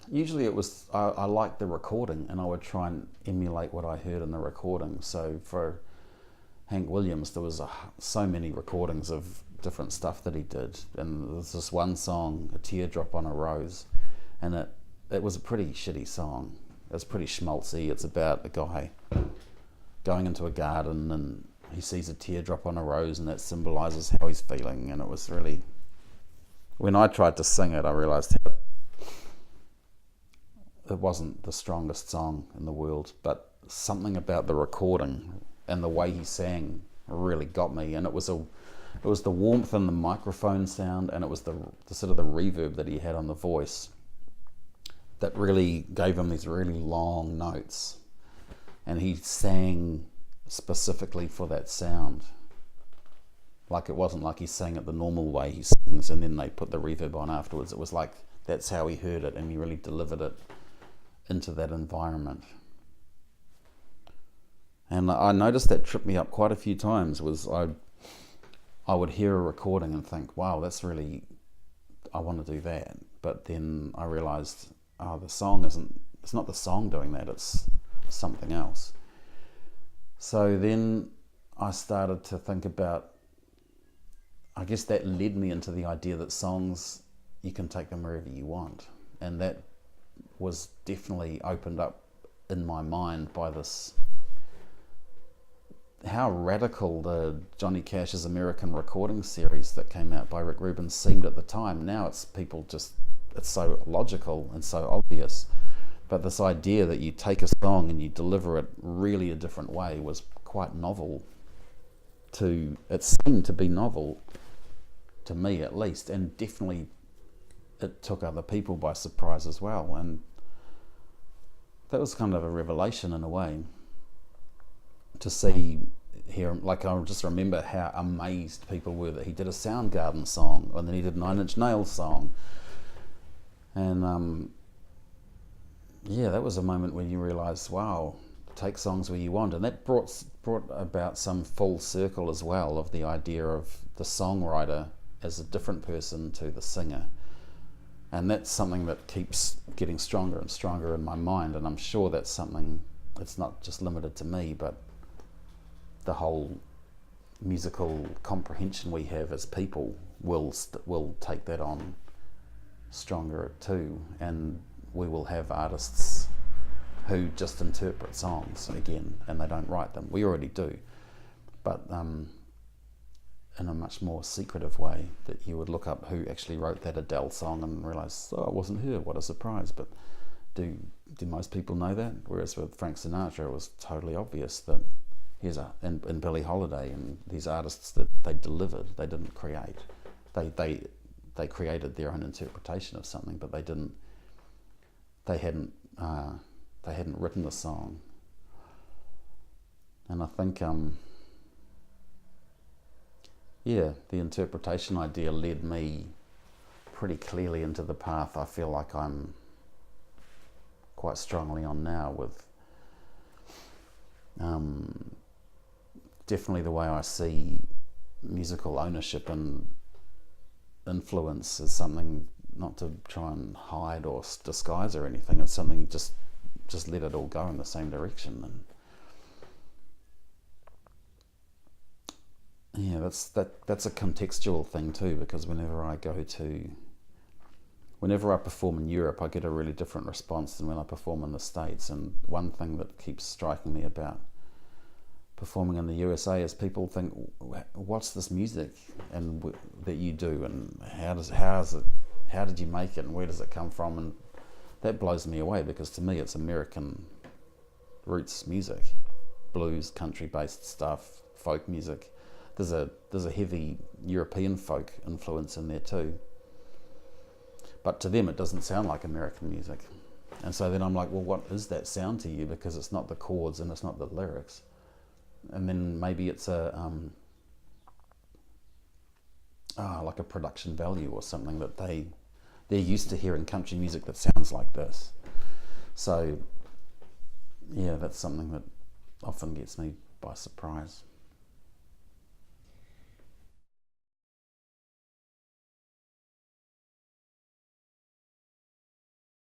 Usually it was, I liked the recording and I would try and emulate what I heard in the recording. So for Hank Williams, there was so many recordings of different stuff that he did, and there's this one song, A Teardrop on a Rose, and it was a pretty shitty song. It's pretty schmaltzy. It's about a guy going into a garden and he sees a teardrop on a rose, and that symbolises how he's feeling. And it was really, when I tried to sing it, I realised it wasn't the strongest song in the world, but something about the recording and the way he sang really got me. And it was the warmth in the microphone sound, and it was the sort of the reverb that he had on the voice that really gave him these really long notes, and he sang specifically for that sound. Like, it wasn't like he sang it the normal way he sings and then they put the reverb on afterwards. It was like that's how he heard it, and he really delivered it into that environment. And I noticed that tripped me up quite a few times. Was I would hear a recording and think, wow, that's really, I want to do that. But then I realised, the song it's not the song doing that, it's something else. So then I started to think about, I guess that led me into the idea that songs, you can take them wherever you want. And that was definitely opened up in my mind by this, how radical the Johnny Cash's American Recording series that came out by Rick Rubin seemed at the time. Now it's so logical and so obvious. But this idea that you take a song and you deliver it really a different way was quite novel. It seemed to be novel, to me at least, and definitely it took other people by surprise as well. And that was kind of a revelation in a way, to hear, like, I just remember how amazed people were that he did a Soundgarden song, and then he did Nine Inch Nails song. And that was a moment when you realise, wow, take songs where you want. And that brought about some full circle as well of the idea of the songwriter as a different person to the singer. And that's something that keeps getting stronger and stronger in my mind. And I'm sure that's something that's not just limited to me, but the whole musical comprehension we have as people will take that on stronger too. And we will have artists who just interpret songs again, and they don't write them. We already do, but in a much more secretive way, that you would look up who actually wrote that Adele song and realise, oh, it wasn't her, what a surprise. But do most people know that? Whereas with Frank Sinatra, it was totally obvious that and Billie Holiday and these artists, that they delivered, they didn't create. They created their own interpretation of something, but they hadn't written the song. And I think the interpretation idea led me pretty clearly into the path I feel like I'm quite strongly on now, with definitely the way I see musical ownership and influence as something not to try and hide or disguise or anything. It's something just let it all go in the same direction. And that's a contextual thing too, because whenever I perform in Europe, I get a really different response than when I perform in the States. And one thing that keeps striking me about performing in the USA is people think, what's this music and that you do, and how did you make it, and where does it come from? And that blows me away, because to me it's American roots music, blues, country based stuff, folk music. There's a heavy European folk influence in there too, but to them it doesn't sound like American music. And so then I'm like, well, what is that sound to you? Because it's not the chords and it's not the lyrics. And then maybe it's like a production value or something, that they're used to hearing country music that sounds like this. So that's something that often gets me by surprise.